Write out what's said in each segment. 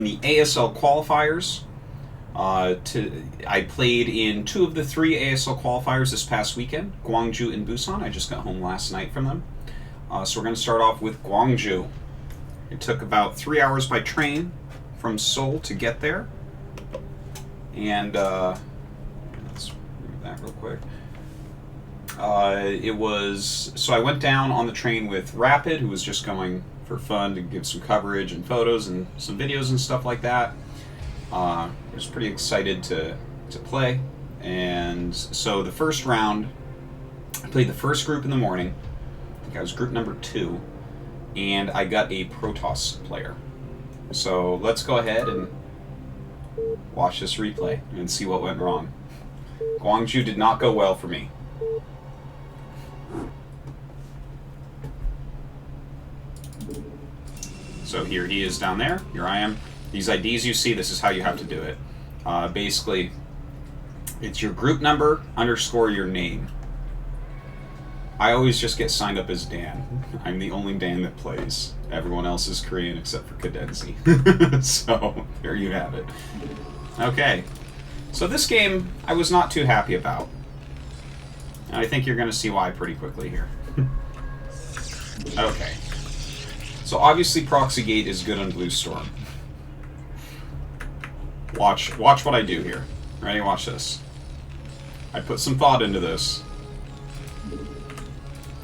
the ASL qualifiers. I played in 2 of the 3 ASL qualifiers this past weekend, Gwangju and Busan. I just got home last night from them. So we're going to start off with Gwangju. It took about 3 hours by train from Seoul to get there. And let's move that real quick. So I went down on the train with Rapid, who was just going for fun to give some coverage and photos and some videos and stuff like that. I was pretty excited to play. And so the first round, I played the first group in the morning. I think I was group number 2. And I got a Protoss player. So let's go ahead and watch this replay and see what went wrong. Gwangju did not go well for me. So here he is down there. Here I am. These IDs you see, this is how you have to do it. Basically, it's your group number _ your name. I always just get signed up as Dan. I'm the only Dan that plays. Everyone else is Korean except for Cadenzi. So, there you have it. Okay. So this game, I was not too happy about. And I think you're going to see why pretty quickly here. Okay. So obviously Proxygate is good on Blue Storm. Watch what I do here. Ready? Watch this. I put some thought into this.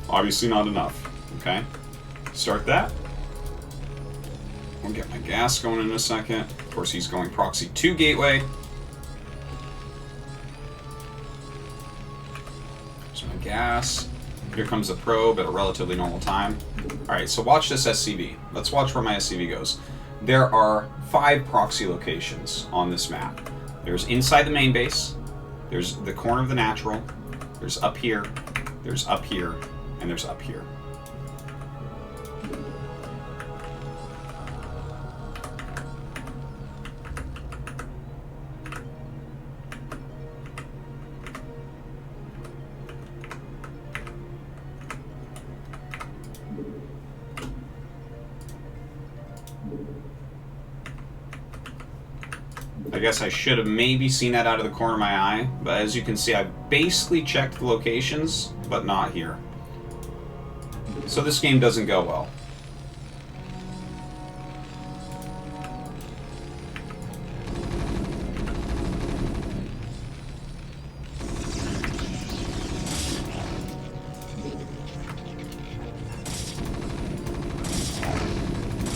Obviously not enough. Okay? Start that. We'll get my gas going in a second. Of course, he's going Proxy 2 Gateway. There's my gas. Here comes the probe at a relatively normal time. Alright, so watch this SCV. Let's watch where my SCV goes. There are 5 proxy locations on this map. There's inside the main base, there's the corner of the natural, there's up here, and there's up here. I guess I should have maybe seen that out of the corner of my eye, but as you can see, I've basically checked the locations, but not here. So this game doesn't go well.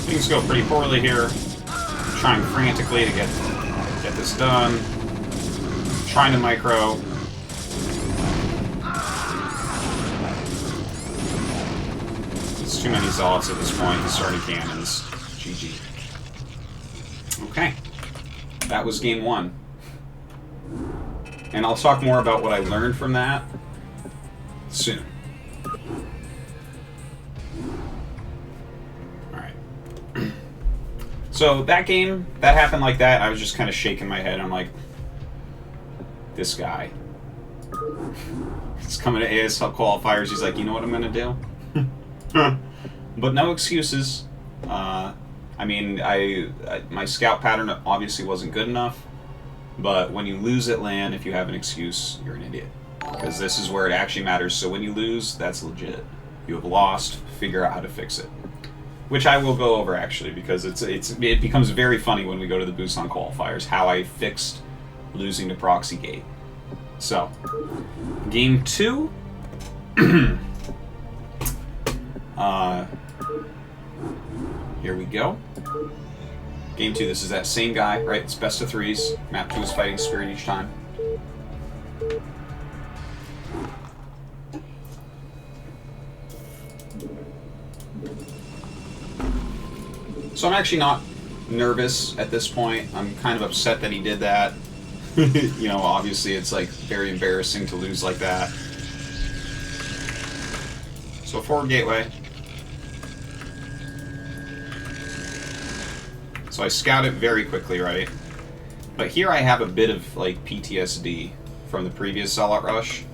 Things go pretty poorly here. I'm trying frantically to get this done. Trying to micro. There's too many zealots at this point. He's starting cannons. GG. Okay. That was game 1. And I'll talk more about what I learned from that soon. So that game, that happened like that. I was just kind of shaking my head. I'm like, this guy. He's coming to ASL qualifiers. He's like, you know what I'm going to do? But no excuses. I mean, my scout pattern obviously wasn't good enough. But when you lose at LAN, if you have an excuse, you're an idiot. Because this is where it actually matters. So when you lose, that's legit. You have lost. Figure out how to fix it. Which I will go over, actually, because it becomes very funny when we go to the Busan qualifiers, how I fixed losing to Proxygate. So, game 2. Here we go. Game 2, this is that same guy, right? It's best of 3s. Map 2 is fighting spirit each time. So I'm actually not nervous at this point. I'm kind of upset that he did that. You know, obviously it's like very embarrassing to lose like that. So forward gateway. So I scout it very quickly, right? But here I have a bit of like PTSD from the previous Zealot Rush.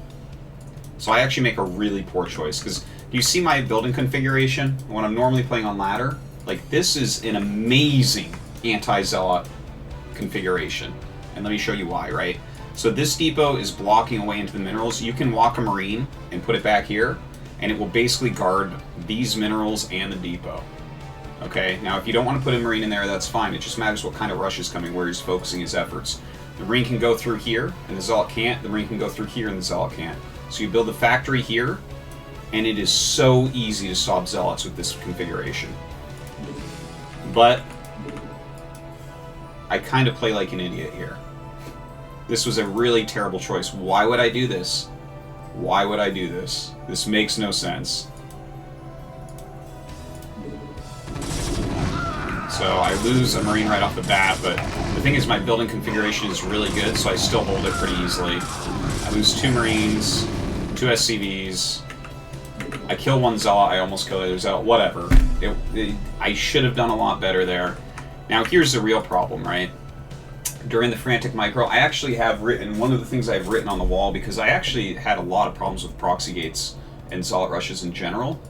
So I actually make a really poor choice, because do you see my building configuration when I'm normally playing on ladder? Like, this is an amazing anti-zealot configuration. And let me show you why, right? So this depot is blocking away into the minerals. You can walk a marine and put it back here, and it will basically guard these minerals and the depot. Okay, now if you don't want to put a marine in there, that's fine. It just matters what kind of rush is coming, where he's focusing his efforts. The marine can go through here, and the zealot can't. The marine can go through here, and the zealot can't. So you build the factory here, and it is so easy to stop zealots with this configuration. But I kind of play like an idiot here. This was a really terrible choice. Why would I do this? Why would I do this? This makes no sense. So I lose a marine right off the bat, but the thing is my building configuration is really good, so I still hold it pretty easily. I lose 2 marines, 2 SCVs. I kill 1 zealot, I almost kill the other zealot, whatever. I should have done a lot better there. Now here's the real problem, right? During the Frantic Micro, I actually have written, one of the things I've written on the wall, because I actually had a lot of problems with proxy gates and zealot rushes in general.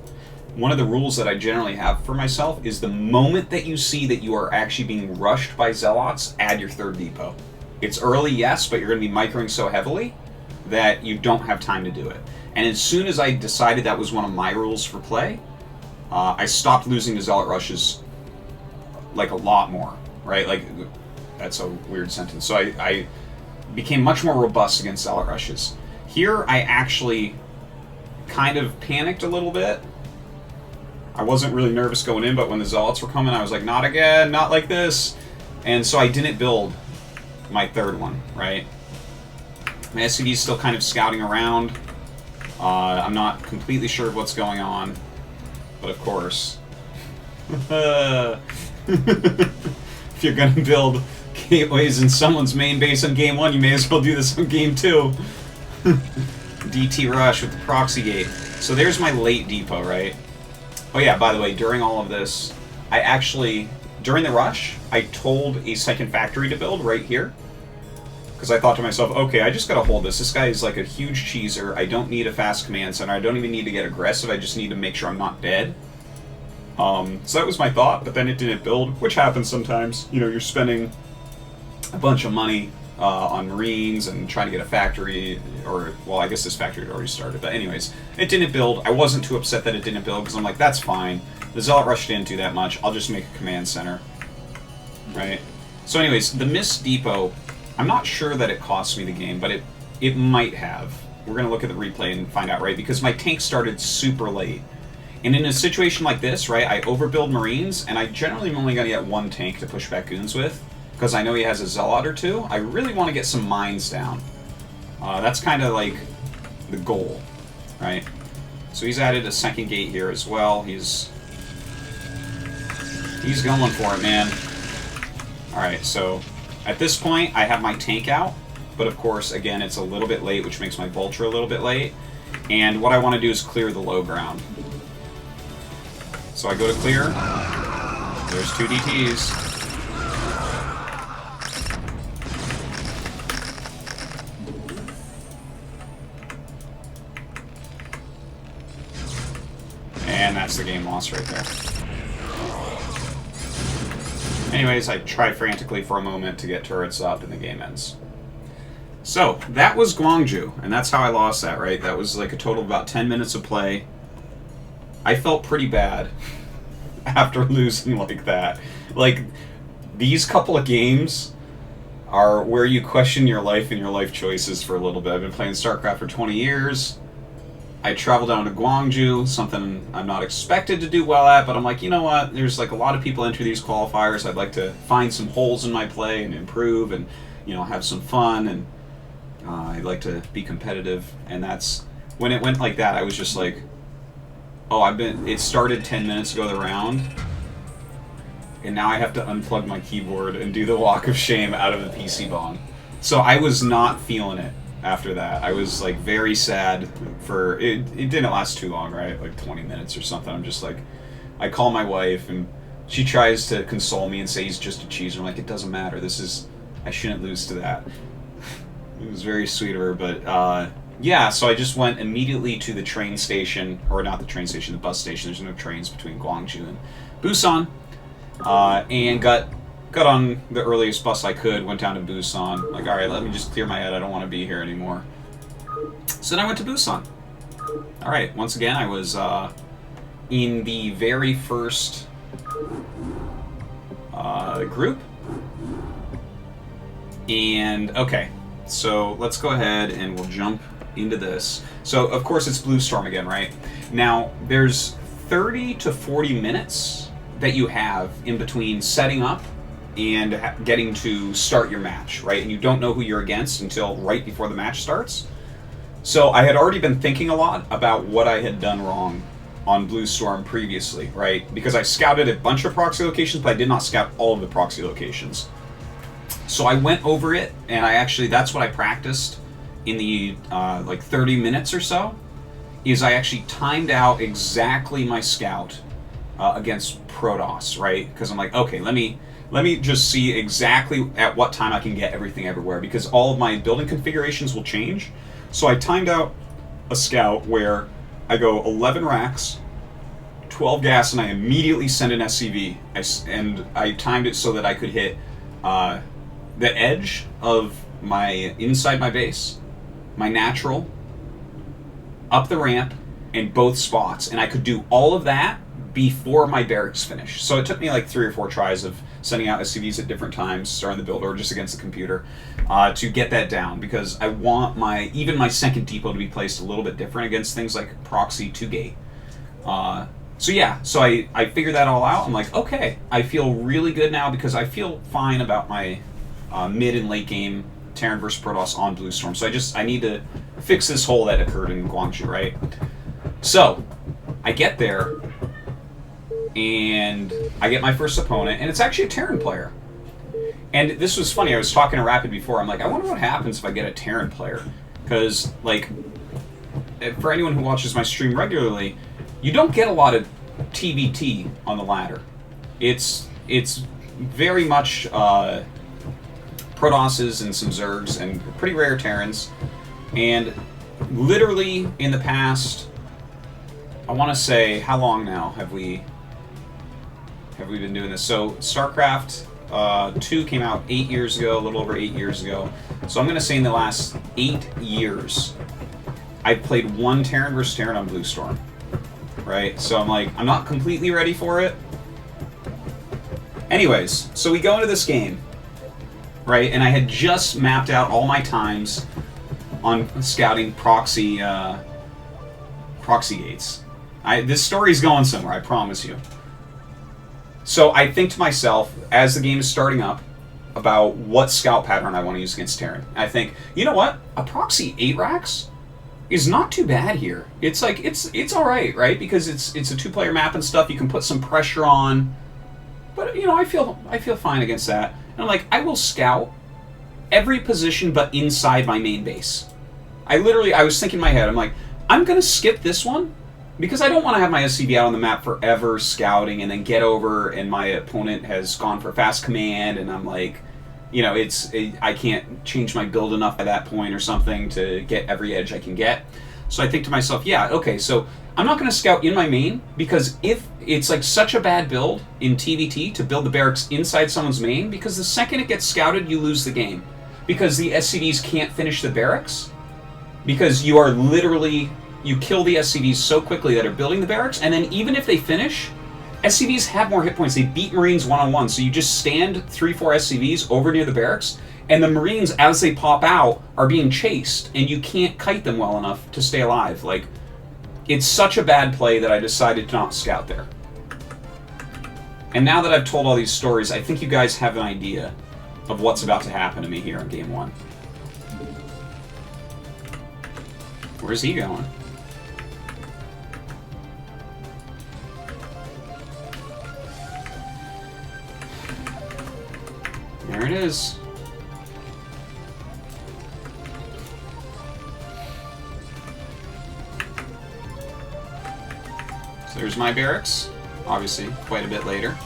One of the rules that I generally have for myself is the moment that you see that you are actually being rushed by zealots, add your 3rd depot. It's early, yes, but you're going to be microing so heavily that you don't have time to do it. And as soon as I decided that was one of my rules for play, I stopped losing to zealot rushes like a lot more, right? Like, that's a weird sentence. So I became much more robust against zealot rushes. Here, I actually kind of panicked a little bit. I wasn't really nervous going in, but when the zealots were coming, I was like, not again, not like this. And so I didn't build my 3rd one, right? My SCV is still kind of scouting around. I'm not completely sure what's going on, but of course. If you're going to build gateways in someone's main base on game 1, you may as well do this on game 2. DT rush with the proxy gate. So there's my late depot, right? Oh yeah, by the way, during all of this, I actually, during the rush, I told a 2nd factory to build right here. Because I thought to myself, okay, I just gotta hold this. This guy is like a huge cheeser. I don't need a fast command center. I don't even need to get aggressive. I just need to make sure I'm not dead. So that was my thought, but then it didn't build, which happens sometimes. You know, you're spending a bunch of money on Marines and trying to get a factory, or, well, I guess this factory had already started, but anyways, it didn't build. I wasn't too upset that it didn't build, because I'm like, that's fine. The Zealot Rush didn't do that much. I'll just make a command center. Right? So anyways, the missed depot, I'm not sure that it cost me the game, but it might have. We're going to look at the replay and find out, right? Because my tank started super late. And in a situation like this, right, I overbuild Marines, and I generally am only going to get 1 tank to push back goons with, because I know he has a Zealot or 2. I really want to get some mines down. That's kind of like the goal, right? So he's added a 2nd gate here as well. He's going for it, man. Alright, so at this point, I have my tank out, but of course, again, it's a little bit late, which makes my Vulture a little bit late. And what I want to do is clear the low ground. So I go to clear. There's 2 DTs. And that's the game lost right there. Anyways, I try frantically for a moment to get turrets up, and the game ends. So, that was Gwangju, and that's how I lost that, right? That was like a total of about 10 minutes of play. I felt pretty bad after losing like that. Like, these couple of games are where you question your life and your life choices for a little bit. I've been playing StarCraft for 20 years. I traveled down to Gwangju, something I'm not expected to do well at, but I'm like, you know what, there's like a lot of people enter these qualifiers. I'd like to find some holes in my play and improve and, you know, have some fun, and I'd like to be competitive. And that's, when it went like that, I was just like, oh, it started 10 minutes ago, the round, and now I have to unplug my keyboard and do the walk of shame out of the PC bong. So I was not feeling it. After that, I was like very sad for it. It didn't last too long, right? Like 20 minutes or something. I'm just like, I call my wife and she tries to console me and say he's just a cheeser. I'm like, it doesn't matter. I shouldn't lose to that. It was very sweet of her, but yeah. So I just went immediately to the train station, or not the train station, the bus station. There's no trains between Gwangju and Busan, and got got on the earliest bus I could, went down to Busan. Like, alright, let me just clear my head. I don't want to be here anymore. So then I went to Busan. Alright, once again, I was in the very first group. And, okay, so let's go ahead and we'll jump into this. So, of course, it's Blue Storm again, right? Now, there's 30 to 40 minutes that you have in between setting up and getting to start your match, right? And you don't know who you're against until right before the match starts. So I had already been thinking a lot about what I had done wrong on Blue Storm previously, right? Because I scouted a bunch of proxy locations, but I did not scout all of the proxy locations. So I went over it, and that's what I practiced in the like 30 minutes or so, is I actually timed out exactly my scout against Protoss, right? Because I'm like, okay, let me just see exactly at what time I can get everything everywhere, because all of my building configurations will change. So I timed out a scout where I go 11 racks, 12 gas, and I immediately send an SCV. And I timed it so that I could hit the edge of inside my base, my natural, up the ramp, and both spots. And I could do all of that before my barracks finished. So it took me like 3 or 4 tries of sending out SCVs at different times, starting the build or just against the computer, to get that down, because I want even my second depot to be placed a little bit different against things like proxy 2-gate. So yeah, so I figured that all out. I'm like, okay, I feel really good now because I feel fine about my mid and late game Terran versus Protoss on Blue Storm. So I need to fix this hole that occurred in Gwangju, right? So I get there, and I get my first opponent, and it's actually a Terran player. And this was funny, I was talking to Rapid before, I'm like, I wonder what happens if I get a Terran player. Because, like, for anyone who watches my stream regularly, you don't get a lot of TVT on the ladder. It's very much Protosses and some Zergs and pretty rare Terrans. And literally in the past, I want to say, how long now have we been doing this? So StarCraft 2 came out 8 years ago, a little over 8 years ago. So I'm going to say in the last 8 years, I've played one Terran versus Terran on Blue Storm. Right? So I'm like, I'm not completely ready for it. Anyways, so we go into this game, right? And I had just mapped out all my times on scouting proxy gates. This story's going somewhere, I promise you. So I think to myself, as the game is starting up, about what scout pattern I want to use against Terran. I think, you know what? A proxy 8 racks is not too bad here. It's like, it's alright, right? Because it's a 2-player map and stuff, you can put some pressure on. But, you know, I feel fine against that. And I'm like, I will scout every position but inside my main base. I was thinking in my head, I'm like, I'm going to skip this one, because I don't want to have my SCV out on the map forever scouting and then get over and my opponent has gone for fast command and I'm like, you know, I can't change my build enough at that point or something to get every edge I can get. So I think to myself, yeah, okay, so I'm not going to scout in my main, because if it's like such a bad build in TVT to build the barracks inside someone's main, because the second it gets scouted, you lose the game. Because the SCVs can't finish the barracks, because you are literally, you kill the SCVs so quickly that are building the barracks, and then even if they finish, SCVs have more hit points. They beat Marines one-on-one, so you just stand 3-4 SCVs over near the barracks, and the Marines, as they pop out, are being chased, and you can't kite them well enough to stay alive. Like, it's such a bad play that I decided to not scout there. And now that I've told all these stories, I think you guys have an idea of what's about to happen to me here in Game 1. Where's he going? There it is. So there's my barracks, obviously quite a bit later.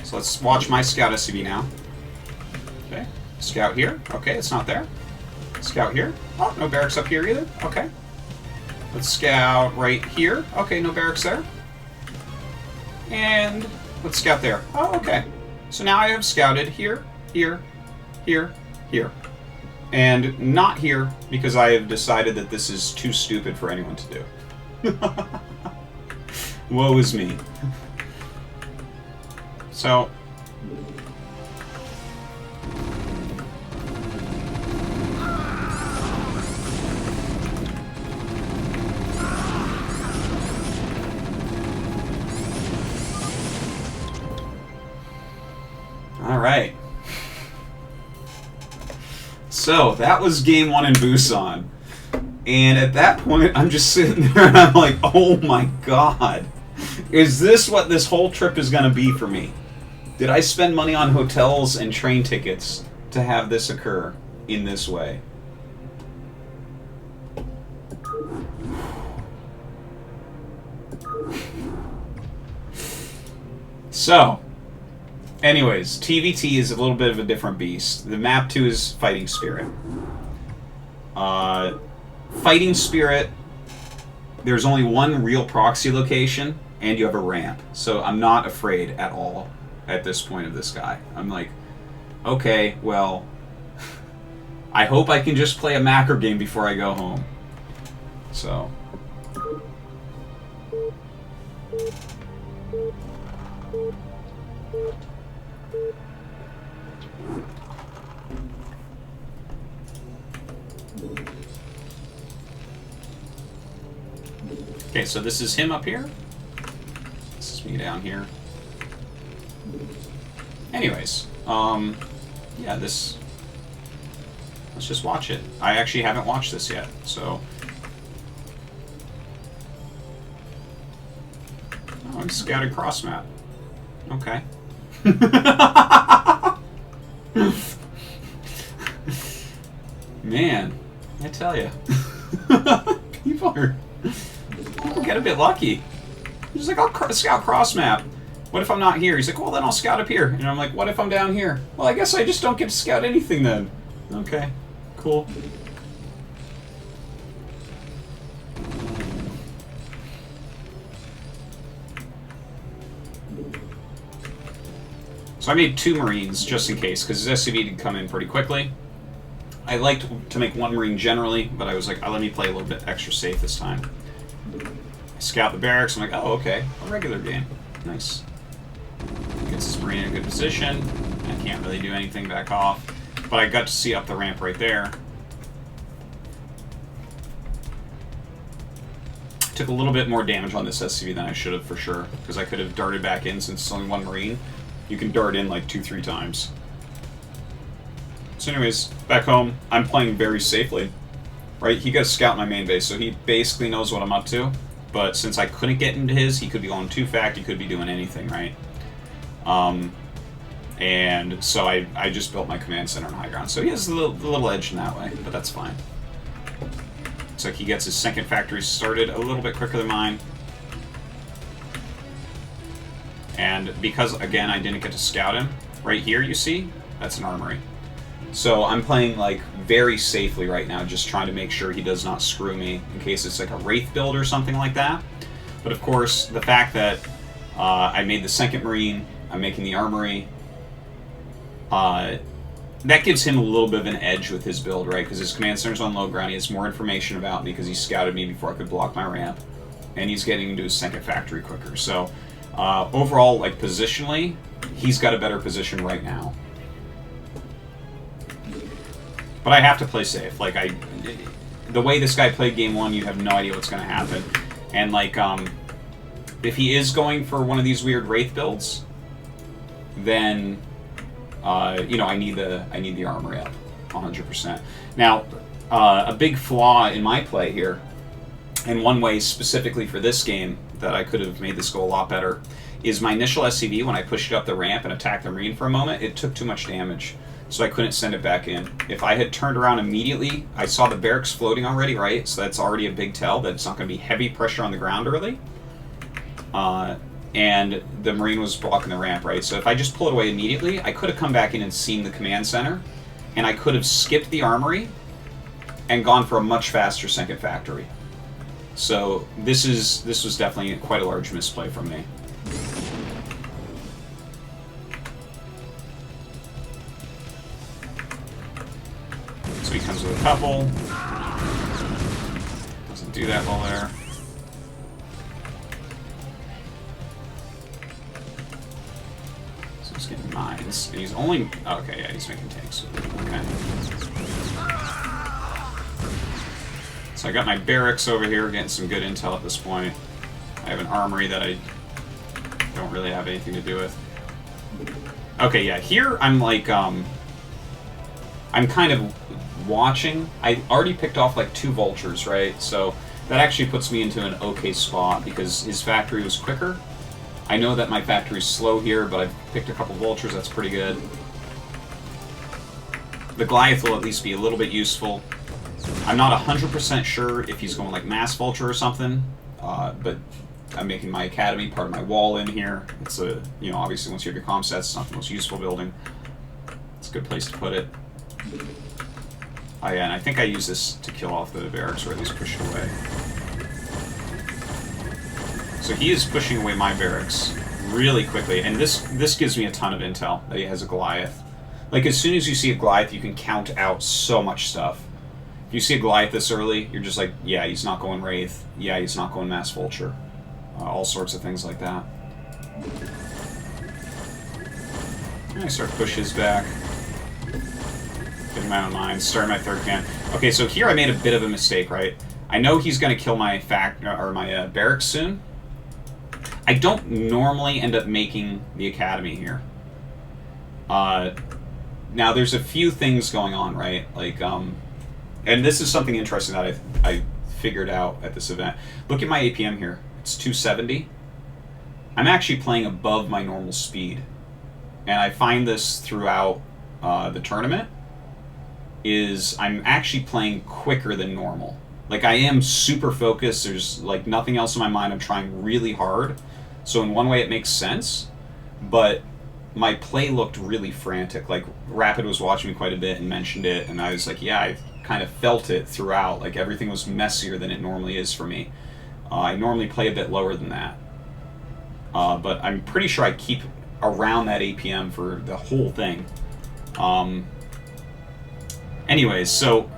So let's watch my scout SCV now. Okay, scout here. Okay, it's not there. Scout here. Oh, no barracks up here either. Okay. Let's scout right here. Okay, no barracks there. And let's scout there. Oh, okay. So now I have scouted here, here, here, here. And not here, because I have decided that this is too stupid for anyone to do. Woe is me. So... Alright. So, that was game 1 in Busan. And at that point, I'm just sitting there and I'm like, oh my god. Is this what this whole trip is going to be for me? Did I spend money on hotels and train tickets to have this occur in this way? So, anyways, TVT is a little bit of a different beast. The map 2 is Fighting Spirit. Fighting Spirit, there's only one real proxy location, and you have a ramp. So I'm not afraid at all at this point of this guy. I'm like, okay, well, I hope I can just play a macro game before I go home. So... Okay, so this is him up here. This is me down here. Anyways, yeah, this... Let's just watch it. I actually haven't watched this yet, so... Oh, I'm scouted cross map. Okay. Man, I tell you. People get a bit lucky. He's like, I'll scout cross map. What if I'm not here? He's like, well, then I'll scout up here. And I'm like, what if I'm down here? Well, I guess I just don't get to scout anything then. Okay, cool. So I made 2 Marines just in case, because his SCV did come in pretty quickly. I liked to make 1 Marine generally, but I was like, oh, let me play a little bit extra safe this time. I scout the barracks, I'm like, oh, okay, a regular game. Nice. Gets his Marine in a good position. I can't really do anything back off. But I got to see up the ramp right there. Took a little bit more damage on this SCV than I should have for sure, because I could have darted back in since it's only 1 Marine. You can dart in like 2-3 times. So anyways, back home, I'm playing very safely. Right, he got to scout my main base, so he basically knows what I'm up to. But since I couldn't get into his, he could be going 2-fact, he could be doing anything, right? And so I just built my command center on high ground. So he has a little edge in that way, but that's fine. Looks like he gets his second factory started a little bit quicker than mine. And because, again, I didn't get to scout him, right here, you see? That's an armory. So I'm playing, like, very safely right now, just trying to make sure he does not screw me in case it's like a Wraith build or something like that. But of course, the fact that I made the 2nd Marine, I'm making the armory, that gives him a little bit of an edge with his build, right? Because his command center's on low ground, he has more information about me because he scouted me before I could block my ramp, and he's getting into his 2nd factory quicker. So overall, like, positionally, he's got a better position right now. But I have to play safe. Like, the way this guy played game 1, you have no idea what's going to happen. And, like, if he is going for one of these weird Wraith builds, then, you know, I need the armory up, 100%. Now, a big flaw in my play here, and one way specifically for this game that I could have made this go a lot better, is my initial SCV, when I pushed it up the ramp and attacked the Marine for a moment, it took too much damage. So I couldn't send it back in. If I had turned around immediately, I saw the barracks floating already, right? So that's already a big tell that it's not going to be heavy pressure on the ground early. And the Marine was blocking the ramp, right? So if I just pull it away immediately, I could have come back in and seen the command center, and I could have skipped the armory and gone for a much faster 2nd factory. So this was definitely quite a large misplay from me. So he comes with a couple. Doesn't do that well there. So he's getting mines. And he's only... Okay, yeah, he's making tanks. Okay. So I got my barracks over here, getting some good intel at this point. I have an armory that I don't really have anything to do with. Okay, yeah, here I'm like, I'm kind of watching. I already picked off like 2 vultures, right? So that actually puts me into an okay spot because his factory was quicker. I know that my factory's slow here, but I've picked a couple vultures, that's pretty good. The Goliath will at least be a little bit useful. I'm not 100% sure if he's going like mass vulture or something, but I'm making my academy part of my wall in here. It's a, you know, obviously once you have your comm sets, it's not the most useful building. It's a good place to put it. Oh yeah, and I think I use this to kill off the barracks, or at least push it away. So he is pushing away my barracks really quickly, and this gives me a ton of intel that he has a Goliath. Like, as soon as you see a Goliath, you can count out so much stuff. If you see a Goliath this early, you're just like, yeah, he's not going Wraith. Yeah, he's not going Mass Vulture. All sorts of things like that. And I start to push his back. Getting my own mines. Starting my 3rd command. Okay, so here I made a bit of a mistake, right? I know he's going to kill my my barracks soon. I don't normally end up making the academy here. Now, there's a few things going on, right? Like, and this is something interesting that I figured out at this event. Look at my APM here. It's 270. I'm actually playing above my normal speed. And I find this throughout the tournament, is I'm actually playing quicker than normal. Like, I am super focused. There's, like, nothing else in my mind. I'm trying really hard. So in one way it makes sense, but my play looked really frantic. Like, Rapid was watching me quite a bit and mentioned it, and I was like, yeah, I've kind of felt it throughout. Like, everything was messier than it normally is for me. I normally play a bit lower than that. But I'm pretty sure I keep around that APM for the whole thing. Anyways, so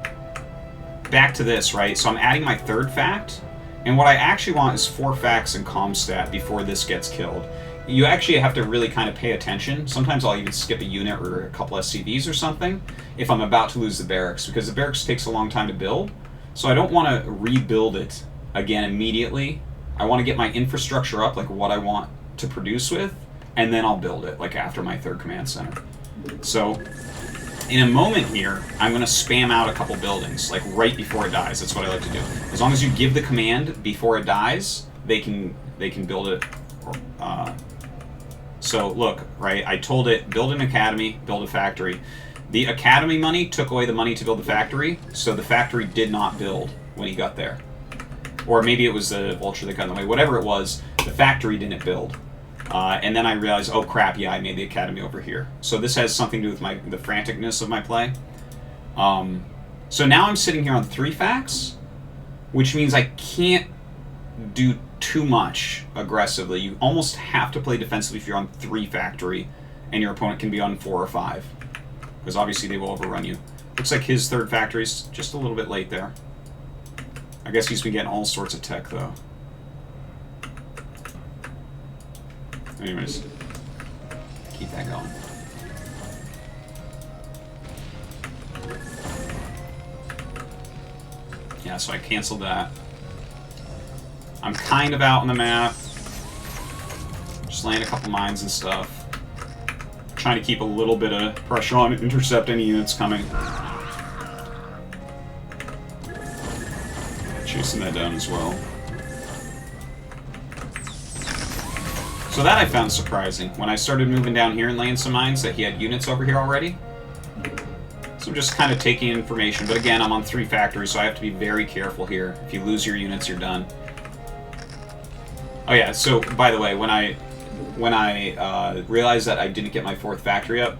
back to this, right? So I'm adding my 3rd fact, and what I actually want is 4 facts in Comstat before this gets killed. You actually have to really kind of pay attention. Sometimes I'll even skip a unit or a couple SCVs or something if I'm about to lose the barracks, because the barracks takes a long time to build. So I don't want to rebuild it again immediately. I want to get my infrastructure up, like what I want to produce with, and then I'll build it, like after my 3rd command center. So in a moment here, I'm going to spam out a couple buildings, like right before it dies. That's what I like to do. As long as you give the command before it dies, they can build it. So look, right, I told it, build an academy, build a factory. The academy money took away the money to build the factory, so the factory did not build when he got there. Or maybe it was the vulture that got in the way. Whatever it was, the factory didn't build. And then I realized, oh crap, yeah, I made the academy over here. So this has something to do with the franticness of my play. So now I'm sitting here on 3 facts, which means I can't do too much aggressively. You almost have to play defensively if you're on 3 factory, and your opponent can be on 4 or 5. Because obviously they will overrun you. Looks like his 3rd factory's just a little bit late there. I guess he's been getting all sorts of tech, though. Anyways, keep that going. Yeah, so I canceled that. I'm kind of out on the map. Just laying a couple mines and stuff. Trying to keep a little bit of pressure on, intercept any units coming. Chasing that down as well. So that I found surprising. When I started moving down here and laying some mines, that he had units over here already. So I'm just kind of taking information. But again, I'm on 3 factories, so I have to be very careful here. If you lose your units, you're done. Oh yeah, so by the way, when I realized that I didn't get my 4th factory up,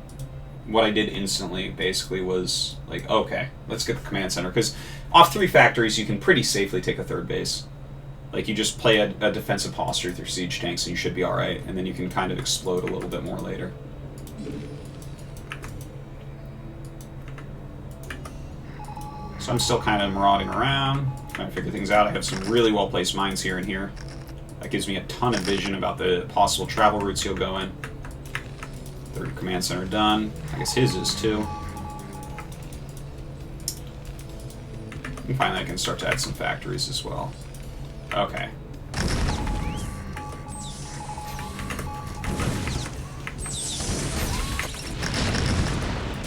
what I did instantly basically was like, okay, let's get the command center. Because off 3 factories, you can pretty safely take a 3rd base. Like, you just play a defensive posture through siege tanks and you should be alright, and then you can kind of explode a little bit more later. So I'm still kind of marauding around, trying to figure things out. I have some really well-placed mines here and here. That gives me a ton of vision about the possible travel routes he'll go in. Third command center done. I guess his is too. And finally I can start to add some factories as well. Okay.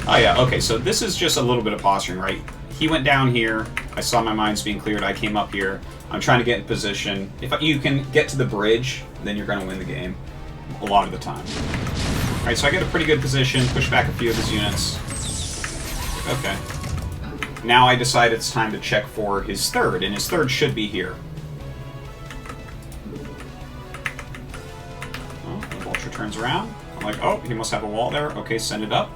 Oh yeah, okay, so this is just a little bit of posturing, right? He went down here, I saw my mines being cleared, I came up here, I'm trying to get in position. If you can get to the bridge, then you're going to win the game, a lot of the time. Alright, so I get a pretty good position, push back a few of his units. Okay. Now I decide it's time to check for his third, and his third should be here. Oh, the vulture turns around. I'm like, oh, he must have a wall there. Okay, send it up.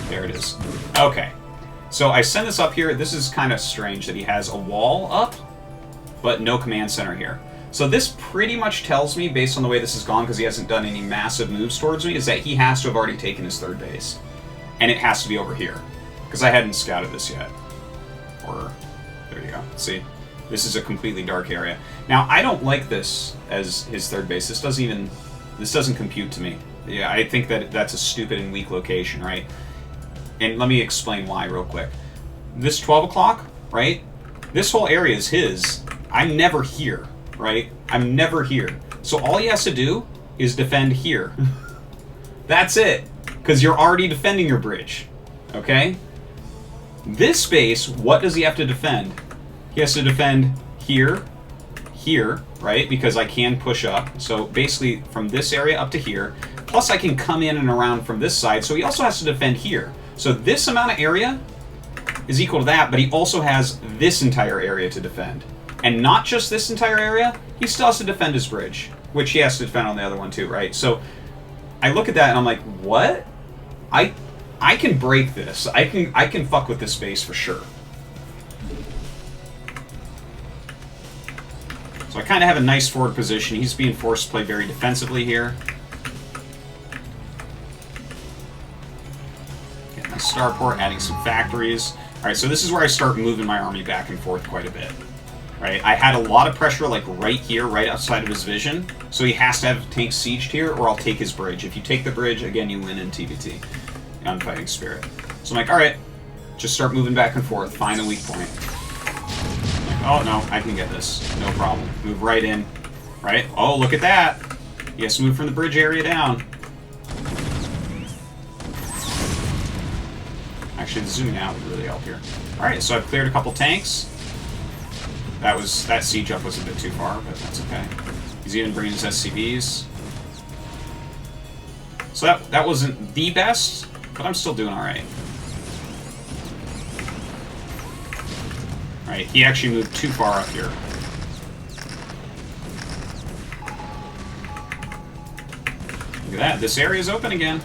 There it is. Okay. So I send this up here. This is kind of strange that he has a wall up, but no command center here. So this pretty much tells me, based on the way this has gone, because he hasn't done any massive moves towards me, is that he has to have already taken his third base. And it has to be over here. Because I hadn't scouted this yet. Or, there you go. See? This is a completely dark area. Now, I don't like this as his third base. This doesn't compute to me. Yeah, I think that that's a stupid and weak location, right? And let me explain why real quick. This 12 o'clock, right? This whole area is his. I'm never here, right? I'm never here. So all he has to do is defend here. That's it. Because you're already defending your bridge. Okay? This base, what does he have to defend? He has to defend here, here, right? Because I can push up. So basically from this area up to here. Plus I can come in and around from this side. So he also has to defend here. So this amount of area is equal to that, but he also has this entire area to defend. And not just this entire area, he still has to defend his bridge, which he has to defend on the other one too, right? So I look at that and I'm like, what? I can break this. I can fuck with this base for sure. So I kind of have a nice forward position. He's being forced to play very defensively here. Get my starport, adding some factories. Alright, so this is where I start moving my army back and forth quite a bit. Right? I had a lot of pressure like right here, right outside of his vision. So he has to have tanks sieged here or I'll take his bridge. If you take the bridge, again, you win in TVT. On Fighting Spirit. So I'm like, alright, just start moving back and forth, find a weak point. Like, oh no, I can get this. No problem. Move right in. Right? Oh, look at that! He has to move from the bridge area down. Actually, the zooming out would really help here. Alright, so I've cleared a couple tanks. That siege up was a bit too far, but that's okay. He's even bringing his SCVs. So that wasn't the best, but I'm still doing alright. Alright, he actually moved too far up here. Look at that, this area is open again.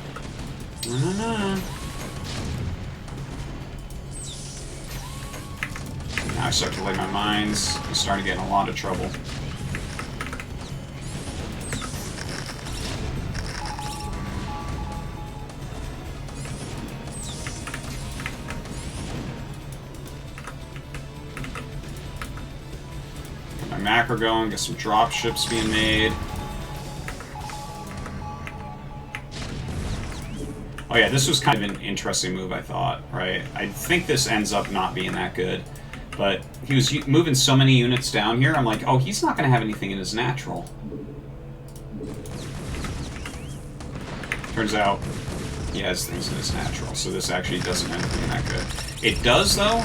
Now I start to lay my mines. I'm starting to get in a lot of trouble. Macro going, get some drop ships being made. Oh yeah, this was kind of an interesting move, I thought, right? I think this ends up not being that good, but he was moving so many units down here, I'm like, oh, he's not going to have anything in his natural. Turns out he has things in his natural, so this actually doesn't end up being that good. It does, though.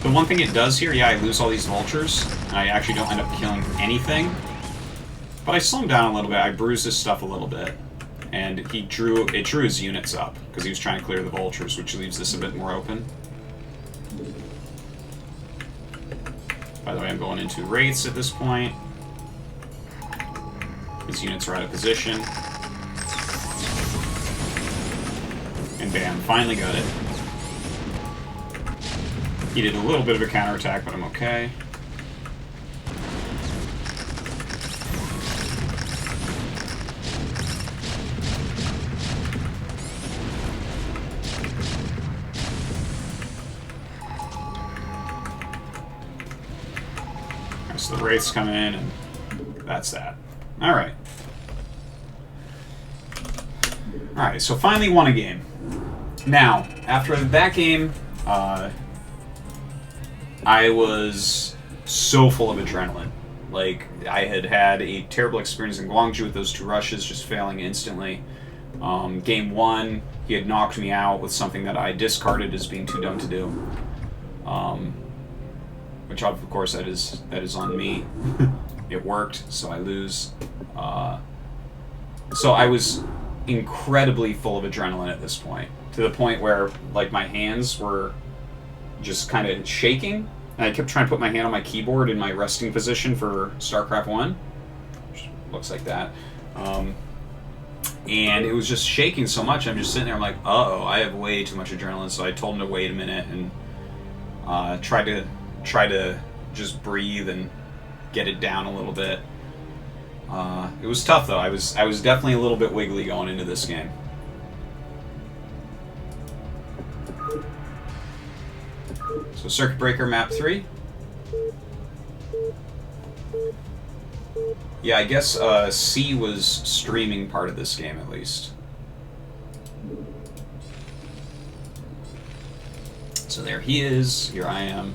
The one thing it does here, yeah, I lose all these vultures, and I actually don't end up killing anything. But I slow him down a little bit, I bruised his stuff a little bit. And it drew his units up, because he was trying to clear the vultures, which leaves this a bit more open. By the way, I'm going into wraiths at this point. His units are out of position. And bam, finally got it. He did a little bit of a counterattack, but I'm okay. So the wraiths come in, and that's that. Alright. Alright, so finally won a game. Now, after that game, I was so full of adrenaline. Like, I had had a terrible experience in Gwangju with those 2 rushes, just failing instantly. Game 1, he had knocked me out with something that I discarded as being too dumb to do. Which, of course, that is on me. It worked, so I lose. So I was incredibly full of adrenaline at this point, to the point where, like, my hands were just kind of shaking, and I kept trying to put my hand on my keyboard in my resting position for StarCraft 1, which looks like that. And it was just shaking so much, I'm just sitting there, I'm like, uh-oh, I have way too much adrenaline, so I told him to wait a minute and try to just breathe and get it down a little bit. It was tough, though. I was definitely a little bit wiggly going into this game. So Circuit Breaker map 3. Yeah, I guess C was streaming part of this game at least. So there he is. Here I am.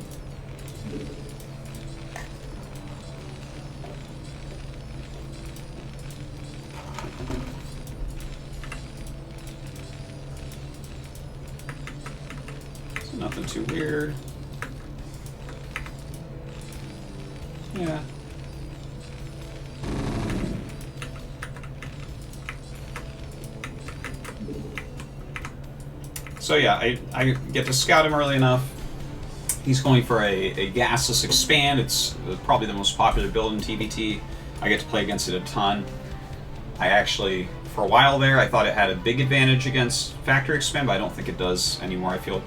So nothing too weird. Yeah. So yeah, I get to scout him early enough. He's going for a gasless expand. It's probably the most popular build in TBT. I get to play against it a ton. I actually, for a while there, I thought it had a big advantage against factory expand, but I don't think it does anymore. I feel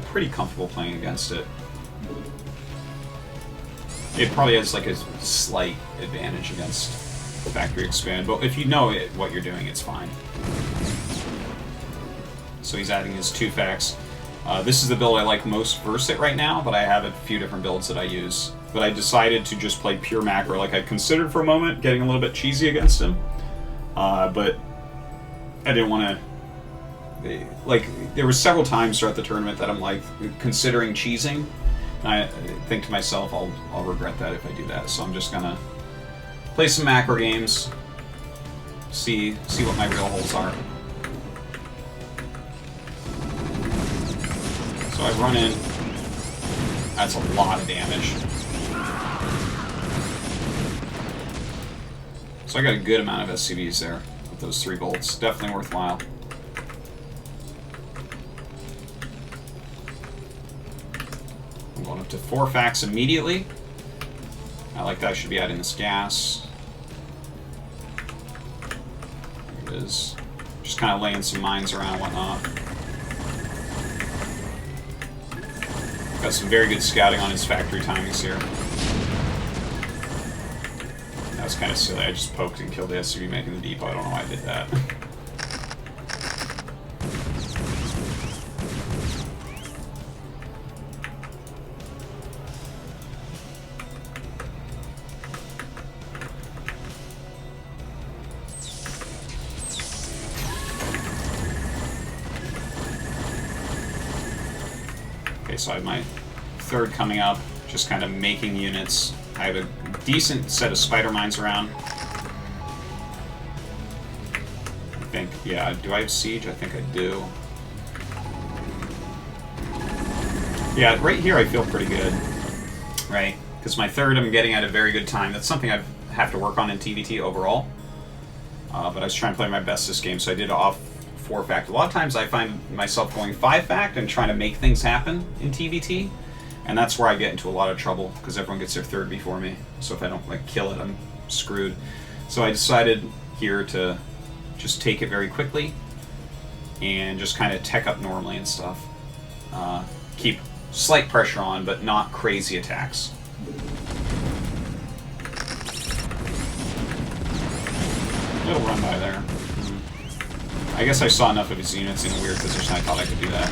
pretty comfortable playing against it. It probably has like a slight advantage against factory expand, but if you know what you're doing, it's fine. So he's adding his 2 facts. This is the build I like most versus it right now, but I have a few different builds that I use. But I decided to just play pure macro. Like, I considered for a moment getting a little bit cheesy against him, but I didn't want to. Like, there were several times throughout the tournament that I'm like considering cheesing. I think to myself, I'll regret that if I do that. So I'm just gonna play some macro games, see what my real holes are. So I run in. That's a lot of damage. So I got a good amount of SCVs there with those 3 bolts. Definitely worthwhile. I'm going up to 4 facts immediately. I like that. I should be adding this gas. There it is. Just kind of laying some mines around and whatnot. Got some very good scouting on his factory timings here. That was kind of silly. I just poked and killed the SCV making the depot. I don't know why I did that. Okay, so I have my 3rd coming up, just kind of making units. I have a decent set of spider mines around. I think, yeah, do I have siege? I think I do. Yeah, right here I feel pretty good, right? Because my 3rd I'm getting at a very good time. That's something I have to work on in TBT overall. But I was trying to play my best this game, so I did off 4 fact. A lot of times I find myself going 5 fact and trying to make things happen in TBT, and that's where I get into a lot of trouble because everyone gets their 3rd before me. So if I don't like kill it, I'm screwed. So I decided here to just take it very quickly and just kind of tech up normally and stuff. Keep slight pressure on, but not crazy attacks. Little run by there. I guess I saw enough of his units in a weird position I thought I could do that.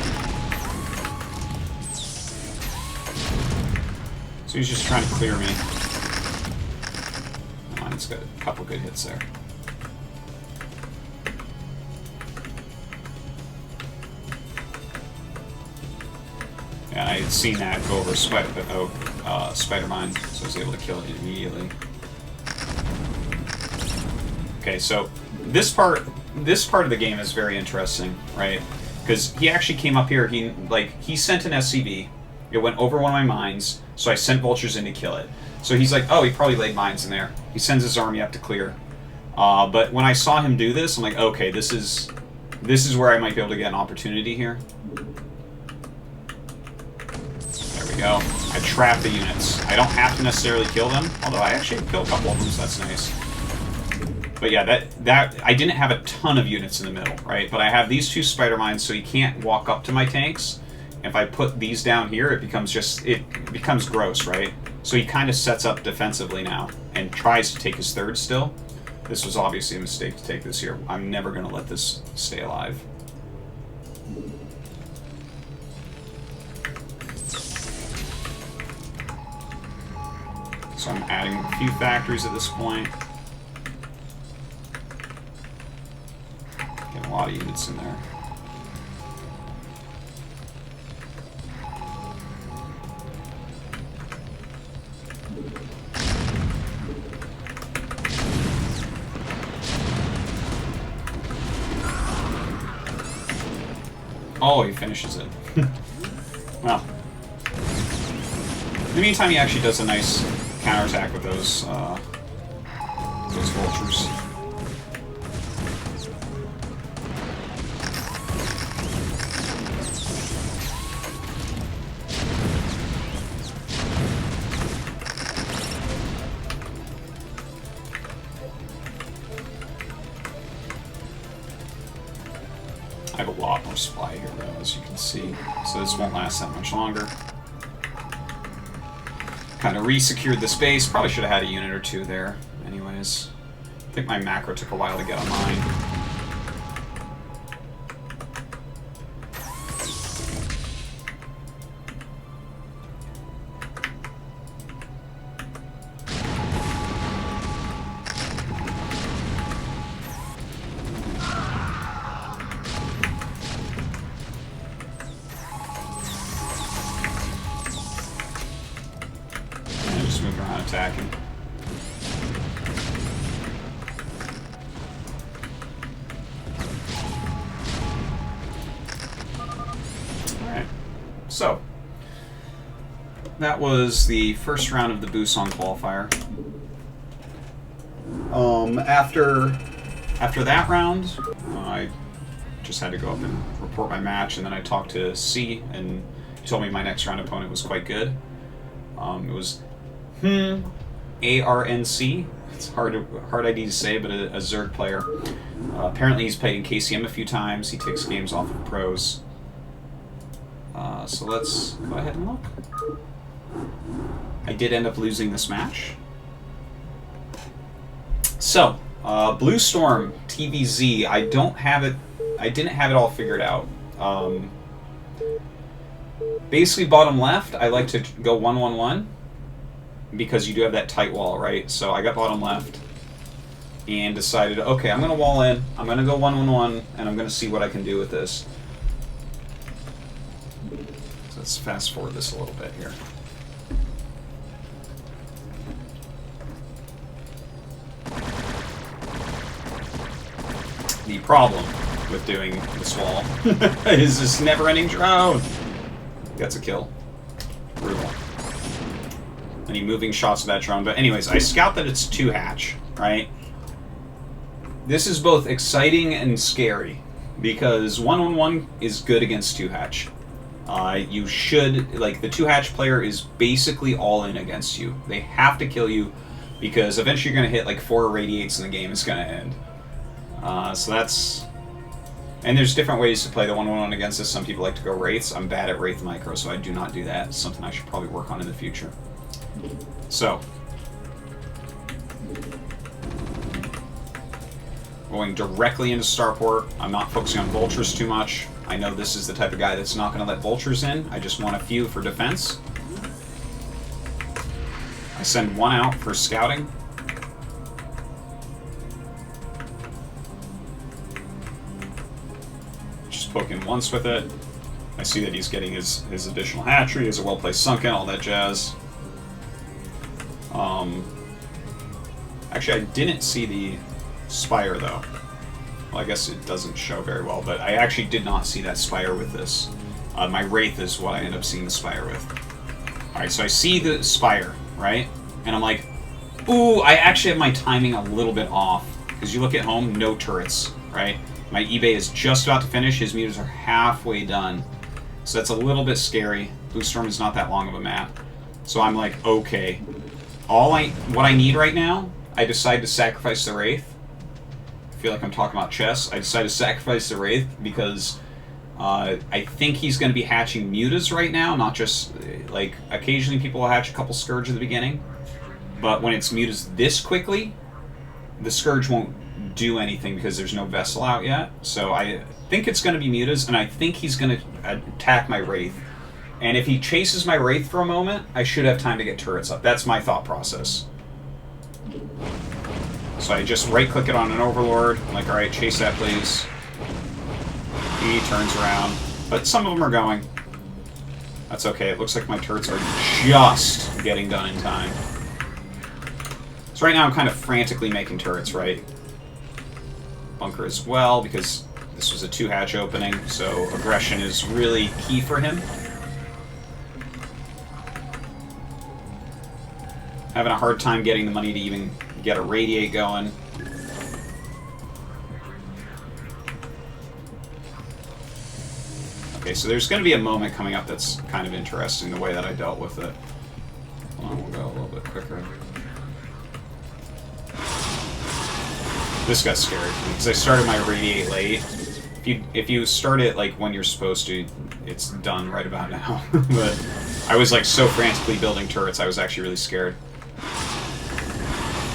So he's just trying to clear me. That's good. A couple good hits there. Yeah, I had seen that go over Spider Mine, so I was able to kill it immediately. Okay, so this part of the game is very interesting, right? Because he actually came up here. He sent an SCV. It went over one of my mines, so I sent vultures in to kill it. So he's like, oh, he probably laid mines in there. He sends his army up to clear. But when I saw him do this, I'm like, okay, this is where I might be able to get an opportunity here. There we go. I trap the units. I don't have to necessarily kill them, although I actually killed a couple of them, so that's nice. But yeah, that I didn't have a ton of units in the middle, right? But I have these two spider mines, so he can't walk up to my tanks. If I put these down here, it becomes gross, right? So he kind of sets up defensively now and tries to take his third still. This was obviously a mistake to take this here. I'm never going to let this stay alive. So I'm adding a few factories at this point. Get a lot of units in there. Oh, he finishes it. Well. In the meantime, he actually does a nice counterattack with those vultures. I have a lot more supply here, though, as you can see, so this won't last that much longer. Kind of re-secured the space. Probably should have had a unit or two there. Anyways, I think my macro took a while to get online. Attacking. Alright, so that was the first round of the Busan qualifier. After that round, I just had to go up and report my match, and then I talked to C, and he told me my next round opponent was quite good. It was ARNC. It's hard ID to say, but a Zerg player. Apparently he's played in KCM a few times. He takes games off of pros. So let's go ahead and look. I did end up losing this match. So, Blue Storm TVZ. I didn't have it all figured out. Basically, bottom left, I like to go 1-1-1. Because you do have that tight wall, right? So I got bottom left and decided, okay, I'm going to wall in, I'm going to go 1-1-1, and I'm going to see what I can do with this. So let's fast forward this a little bit here. The problem with doing this wall is this never-ending drone. That's a kill. Brutal. Any moving shots of that drone. But anyways, I scout that it's 2-hatch, right? This is both exciting and scary, because 1-1-1 is good against 2-hatch. You should, like, the 2-hatch player is basically all in against you. They have to kill you, because eventually you're going to hit, like, 4 irradiates and the game is going to end. So that's... And there's different ways to play the 1-1-1 against this. Some people like to go Wraiths. I'm bad at Wraith Micro, so I do not do that. It's something I should probably work on in the future. So, going directly into Starport. I'm not focusing on vultures too much. I know this is the type of guy that's not going to let vultures in. I just want a few for defense. I send one out for scouting. just poke in once with it. I see that he's getting his additional hatchery, his well-placed sunken, all that jazz. Actually, I didn't see the spire, though. Well, I guess it doesn't show very well, but I actually did not see that spire with this. My Wraith is what I end up seeing the spire with. Alright, so I see the spire, right? And I'm like, ooh, I actually have my timing a little bit off. Because you look at home, no turrets, right? My eBay is just about to finish. His meters are halfway done. So that's a little bit scary. Blue Storm is not that long of a map. So I'm like, okay. What I need right now, I decide to sacrifice the Wraith. I feel like I'm talking about chess. I decide to sacrifice the Wraith because I think he's going to be hatching mutas right now, not just, like, occasionally people will hatch a couple Scourge at the beginning. But when it's mutas this quickly, the Scourge won't do anything because there's no Vessel out yet. So I think it's going to be mutas, and I think he's going to attack my Wraith. And if he chases my Wraith for a moment, I should have time to get turrets up. That's my thought process. So I just right-click it on an Overlord. I'm like, alright, chase that, please. He turns around. But some of them are going. That's okay. It looks like my turrets are just getting done in time. So right now I'm kind of frantically making turrets, right? Bunker as well, because this was a 2-hatch opening, so aggression is really key for him. Having a hard time getting the money to even get a Radiate going. Okay, so there's going to be a moment coming up that's kind of interesting, the way that I dealt with it. Hold on, we'll go a little bit quicker. This got scary for me, because I started my Radiate late. If you start it like when you're supposed to, it's done right about now. But I was like so frantically building turrets, I was actually really scared.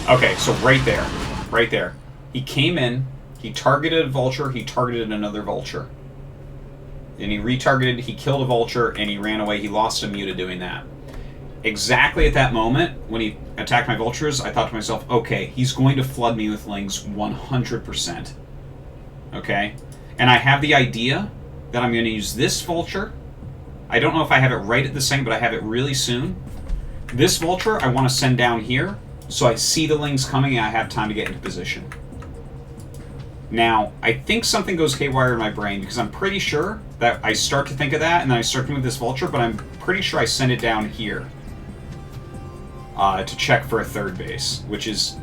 Okay, so right there. He came in, he targeted a Vulture, he targeted another Vulture. And he retargeted, he killed a Vulture, and he ran away. He lost a Muta doing that. Exactly at that moment, when he attacked my Vultures, I thought to myself, okay, he's going to flood me with Lings 100%. Okay? And I have the idea that I'm going to use this Vulture. I don't know if I have it right at the second, but I have it really soon. This Vulture I want to send down here, so I see the Lings coming and I have time to get into position. Now, I think something goes haywire in my brain, because I'm pretty sure that I start to think of that, and then I start to move this Vulture, but I'm pretty sure I send it down here to check for a third base, which is...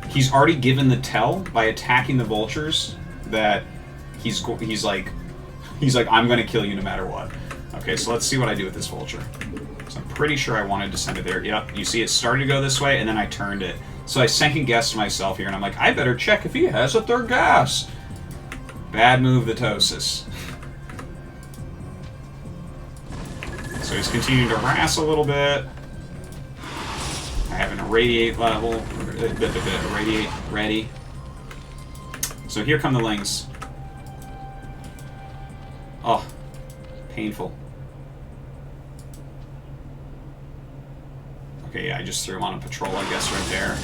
He's already given the tell by attacking the Vultures that he's like, I'm going to kill you no matter what. Okay, so let's see what I do with this Vulture. So I'm pretty sure I wanted to send it there. Yep, you see it started to go this way, and then I turned it. So I second-guessed myself here, and I'm like, I better check if he has a third gas. Bad move, the Tosis. So he's continuing to harass a little bit. I have an Irradiate level, Irradiate ready. So here come the Lings. Oh, painful. Okay, yeah, I just threw him on a patrol, I guess, right there.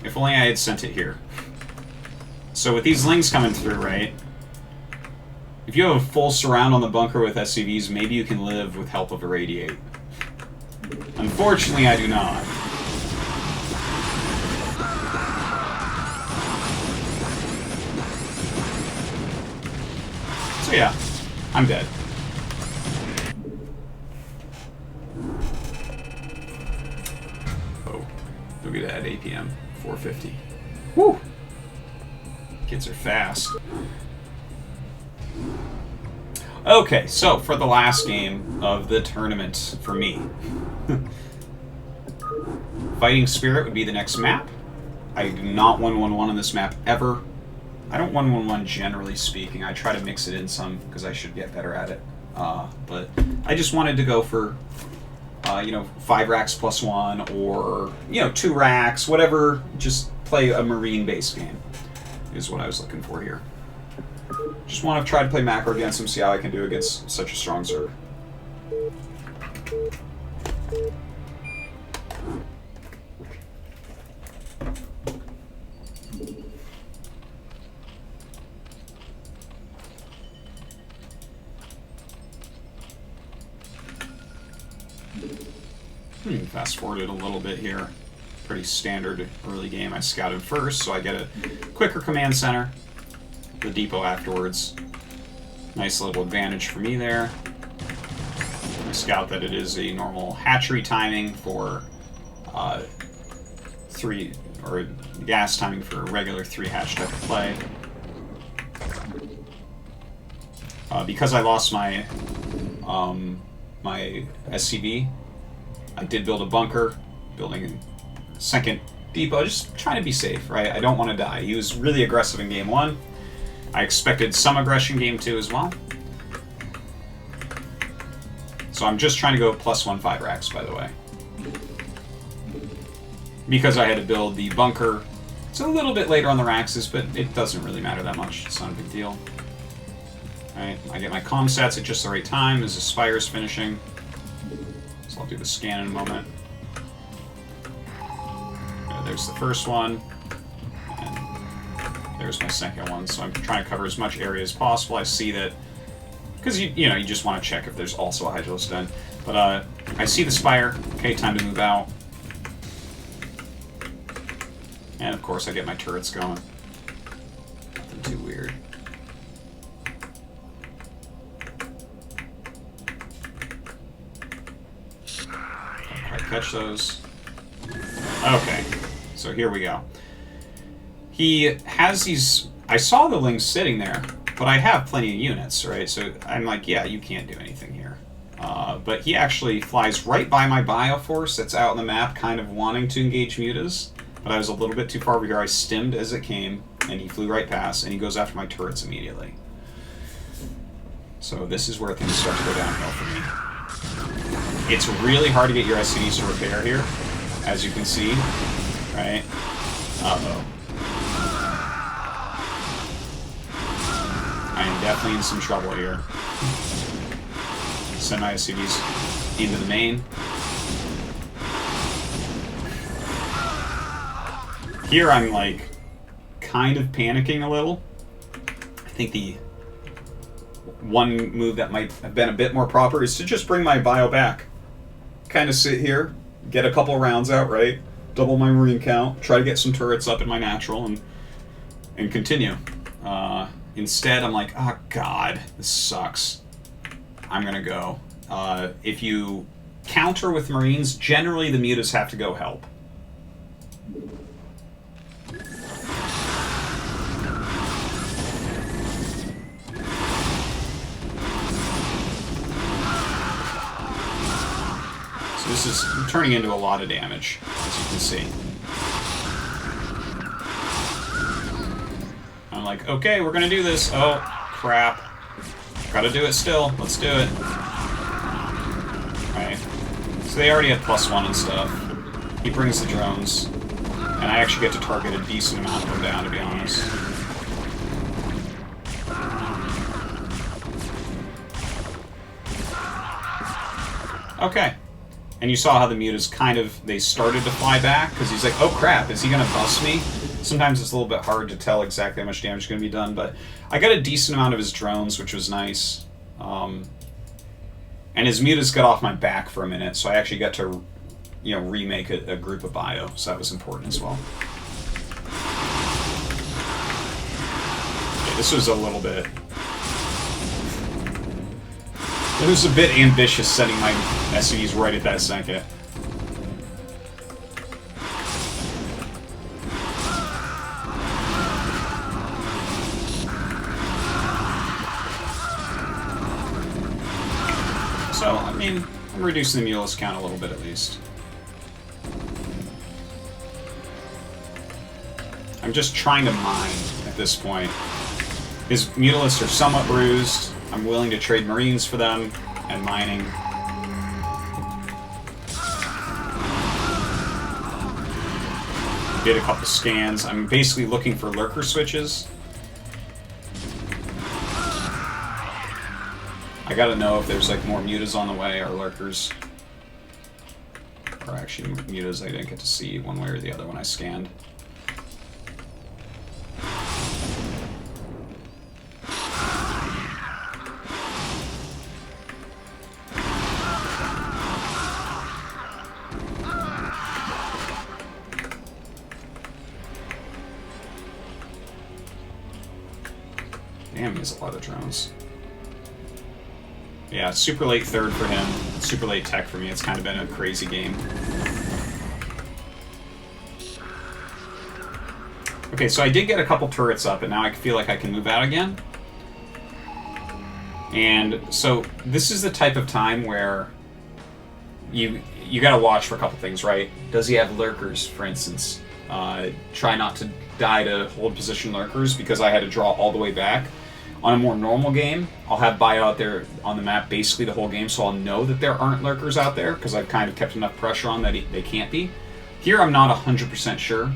If only I had sent it here. So with these Lings coming through, right? If you have a full surround on the bunker with SCVs, maybe you can live with help of Irradiate. Unfortunately, I do not. So yeah, I'm dead. Oh, look at that APM, 450. Woo! Kids are fast. Okay, so for the last game of the tournament for me. Fighting Spirit would be the next map. I do not 1-1-1 on this map ever. I don't 1-1-1 generally speaking. I try to mix it in some because I should get better at it. But I just wanted to go for, 5 racks plus 1 or, 2 racks, whatever. Just play a Marine-based game is what I was looking for here. Just want to try to play macro against him, see how I can do against such a strong server. Fast forwarded a little bit here. Pretty standard early game. I scouted first, so I get a quicker command center. The depot afterwards. Nice little advantage for me there. I scout that it is a normal hatchery timing for 3, or gas timing for a regular 3 hatch type of play. Because I lost my my SCV, I did build a bunker, building a second depot, just trying to be safe, right? I don't want to die. He was really aggressive in game 1. I expected some aggression game 2 as well. So I'm just trying to go +1 5 racks, by the way. Because I had to build the bunker. It's a little bit later on the racks, but it doesn't really matter that much. It's not a big deal. Alright, I get my comm sets at just the right time as the spire's finishing. So I'll do the scan in a moment. There's the first one. And there's my second one. So I'm trying to cover as much area as possible. I see that, because you know, you just want to check if there's also a Hydralis den. But I see the spire. Okay, time to move out. And of course I get my turrets going. Nothing too weird. Don't quite catch those. Okay, so here we go. He has these... I saw the Lings sitting there, but I have plenty of units, right? So I'm like, yeah, you can't do anything here. But he actually flies right by my Bioforce that's out on the map, kind of wanting to engage mutas. But I was a little bit too far over here. I stimmed as it came, and he flew right past, and he goes after my turrets immediately. So this is where things start to go downhill for me. It's really hard to get your SCVs to repair here, as you can see, right? Uh-oh. I am definitely in some trouble here. Send my SCVs into the main. Here I'm like kind of panicking a little. I think the one move that might have been a bit more proper is to just bring my bio back. Kind of sit here, get a couple rounds out, right? Double my marine count, try to get some turrets up in my natural, and continue. Instead, I'm like, oh god, this sucks. I'm gonna go. If you counter with marines, generally the mutas have to go help. This is turning into a lot of damage, as you can see. I'm like, okay, we're gonna do this. Oh, crap. Gotta do it still. Let's do it. Alright. So they already have +1 and stuff. He brings the drones. And I actually get to target a decent amount of them down, to be honest. Okay. And you saw how the mutas kind of, they started to fly back, because he's like, oh crap, is he going to bust me? Sometimes it's a little bit hard to tell exactly how much damage is going to be done, but I got a decent amount of his drones, which was nice. And his mutas got off my back for a minute, so I actually got to, you know, remake a group of bio, so that was important as well. Okay, this was a little bit... It was a bit ambitious setting my SCVs right at that second. So, I mean, I'm reducing the Mulus count a little bit at least. I'm just trying to mine at this point. His Mutalists are somewhat bruised. I'm willing to trade Marines for them, and mining. Did a couple scans. I'm basically looking for lurker switches. I gotta know if there's like more mutas on the way or lurkers. Or actually mutas I didn't get to see one way or the other when I scanned. he has a lot of drones. Yeah, super late third for him, super late tech for me. It's kind of been a crazy game. Okay, so I did get a couple turrets up, and now I feel like I can move out again. And so this is the type of time where you gotta watch for a couple things, right? Does he have lurkers, for instance? Try not to die to hold position lurkers, because I had to draw all the way back. On a more normal game, I'll have bio out there on the map basically the whole game, so I'll know that there aren't lurkers out there, because I've kind of kept enough pressure on that they can't be. Here I'm not 100% sure.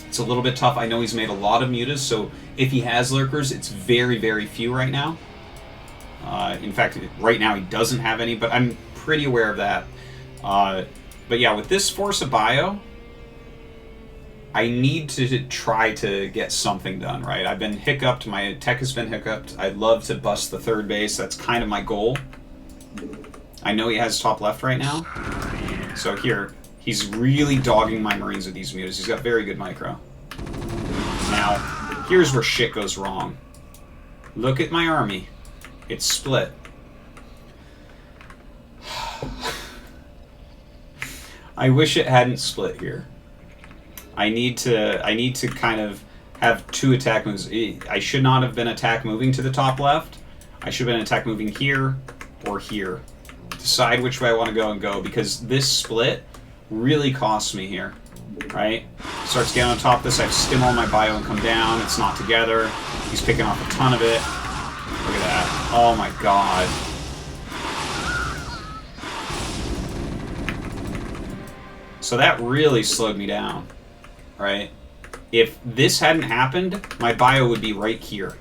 It's a little bit tough. I know he's made a lot of mutas, so if he has lurkers, it's very, very few right now. In fact, right now he doesn't have any, but I'm pretty aware of that. But yeah, with this force of bio, I need to try to get something done, right? I've been hiccuped, my tech has been hiccuped. I'd love to bust the third base, that's kind of my goal. I know he has top left right now. So here, he's really dogging my Marines with these mutas. He's got very good micro. Now, here's where shit goes wrong. Look at my army. It's split. I wish it hadn't split here. I need to kind of have two attack moves. I should not have been attack moving to the top left. I should have been attack moving here or here. Decide which way I want to go and go, because this split really costs me here, right? Starts getting on top of this, I have to stim all my bio and come down. It's not together. He's picking off a ton of it. Look at that. Oh my god. So that really slowed me down, right? If this hadn't happened, my bio would be right here.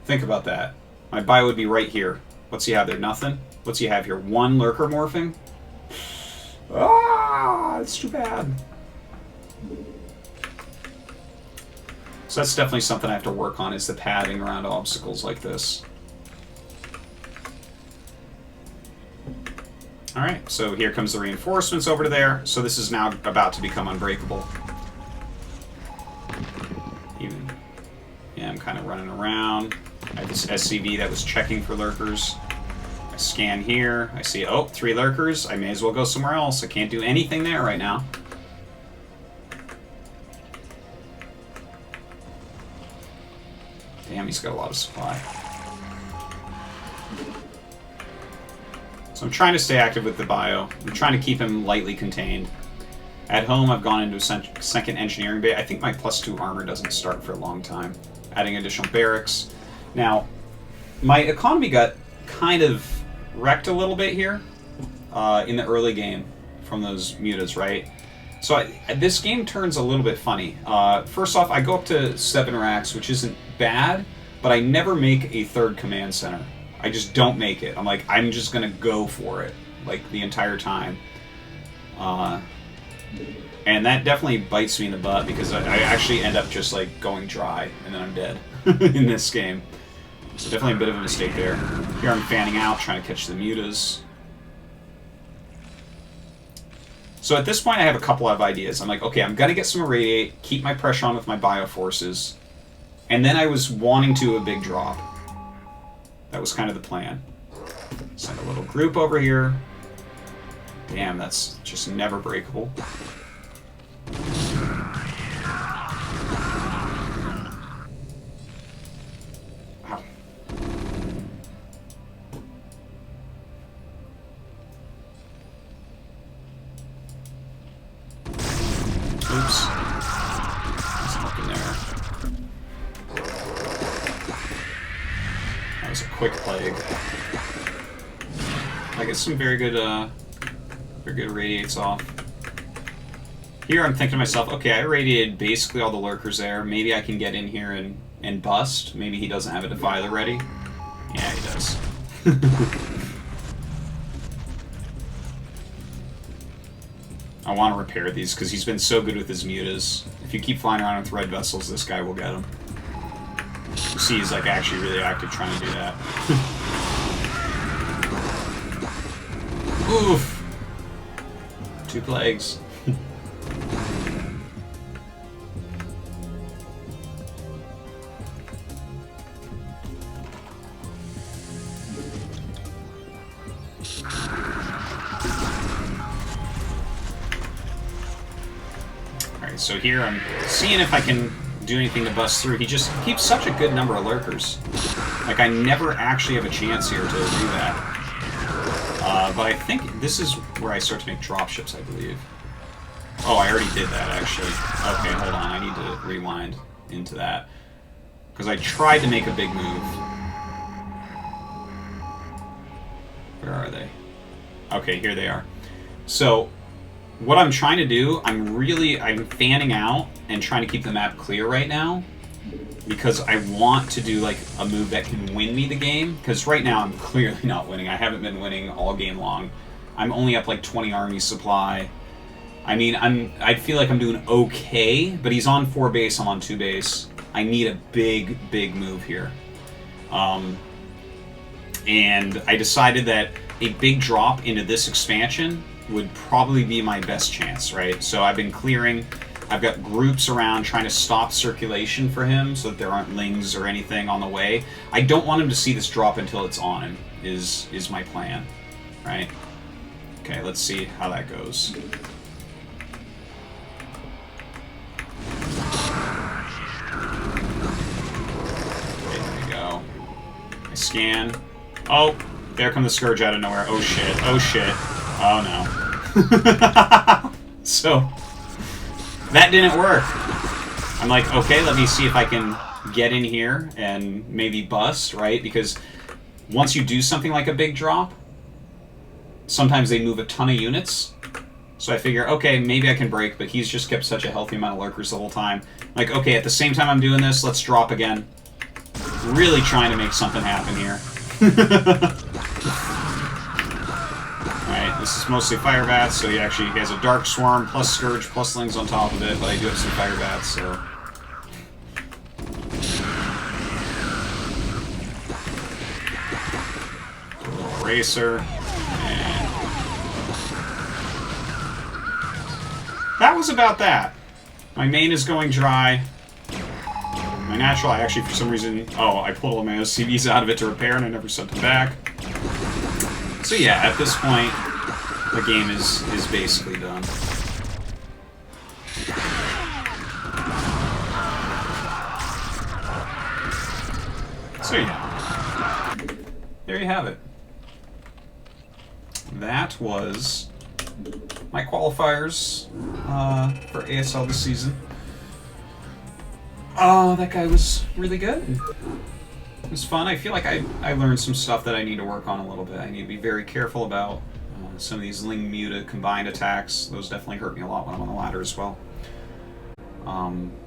Think about that. My bio would be right here. What's he have there? Nothing? What's he have here? One lurker morphing? Ah, it's too bad. So that's definitely something I have to work on, is the padding around obstacles like this. Alright, so here comes the reinforcements over to there. So this is now about to become unbreakable. Yeah, I'm kind of running around. I have this SCV that was checking for lurkers. I scan here. I see, oh, 3 lurkers. I may as well go somewhere else. I can't do anything there right now. Damn, he's got a lot of supply. So I'm trying to stay active with the bio. I'm trying to keep him lightly contained. At home, I've gone into a second engineering bay. I think my +2 armor doesn't start for a long time. Adding additional barracks. Now, my economy got kind of wrecked a little bit here in the early game from those mutas, right? So this game turns a little bit funny. First off, I go up to 7 racks, which isn't bad, but I never make a third command center. I just don't make it. I'm like, I'm just gonna go for it, like, the entire time. And that definitely bites me in the butt, because I actually end up just, like, going dry, and then I'm dead in this game. So definitely a bit of a mistake there. Here I'm fanning out, trying to catch the mutas. So at this point I have a couple of ideas. I'm like, okay, I'm gonna get some irradiate, keep my pressure on with my bioforces, and then I was wanting to a big drop. That was kind of the plan. Send a little group over here. Damn, that's just never breakable. Wow. Oops. There's nothing there. That was a quick plague. I get some very good irradiates off. Here I'm thinking to myself, okay, I irradiated basically all the lurkers there. Maybe I can get in here and bust. Maybe he doesn't have a defiler ready. Yeah, he does. I want to repair these, because he's been so good with his mutas. If you keep flying around with red vessels, this guy will get him. You see he's like actually really active trying to do that. Oof! 2 plagues. so here I'm seeing if I can do anything to bust through. He just keeps such a good number of lurkers. Like, I never actually have a chance here to do that. But I think this is where I start to make dropships, I believe. Oh, I already did that, actually. Okay, hold on. I need to rewind into that. Because I tried to make a big move. Where are they? Okay, here they are. So, what I'm trying to do, I'm fanning out and trying to keep the map clear right now. Because I want to do, like, a move that can win me the game. Because right now I'm clearly not winning. I haven't been winning all game long. I'm only up, like, 20 army supply. I mean, I feel like I'm doing okay, but he's on 4 base, I'm on 2 base. I need a big, big move here. And I decided that a big drop into this expansion would probably be my best chance, right? So I've been clearing. I've got groups around trying to stop circulation for him so that there aren't lings or anything on the way. I don't want him to see this drop until it's on him, is my plan, right? Okay, let's see how that goes. Okay, there we go. I scan. Oh, there come the Scourge out of nowhere. Oh shit, oh shit. Oh no. So, that didn't work. I'm like, okay, let me see if I can get in here and maybe bust, right? Because once you do something like a big drop, sometimes they move a ton of units. So I figure, okay, maybe I can break, but he's just kept such a healthy amount of lurkers the whole time. Like, okay, at the same time I'm doing this, let's drop again. Really trying to make something happen here. Alright, this is mostly fire bats, so he actually has a dark swarm plus scourge plus lings on top of it, but I do have some fire bats, so. Do a little racer, and that was about that. My main is going dry. My natural, I actually, for some reason, I pulled all my OCVs out of it to repair, and I never sent them back. So yeah, at this point, the game is basically done. So yeah, there you have it. That was my qualifiers for ASL this season. Oh, that guy was really good. It was fun. I feel like I learned some stuff that I need to work on a little bit. I need to be very careful about some of these Ling Muta combined attacks. Those definitely hurt me a lot when I'm on the ladder as well.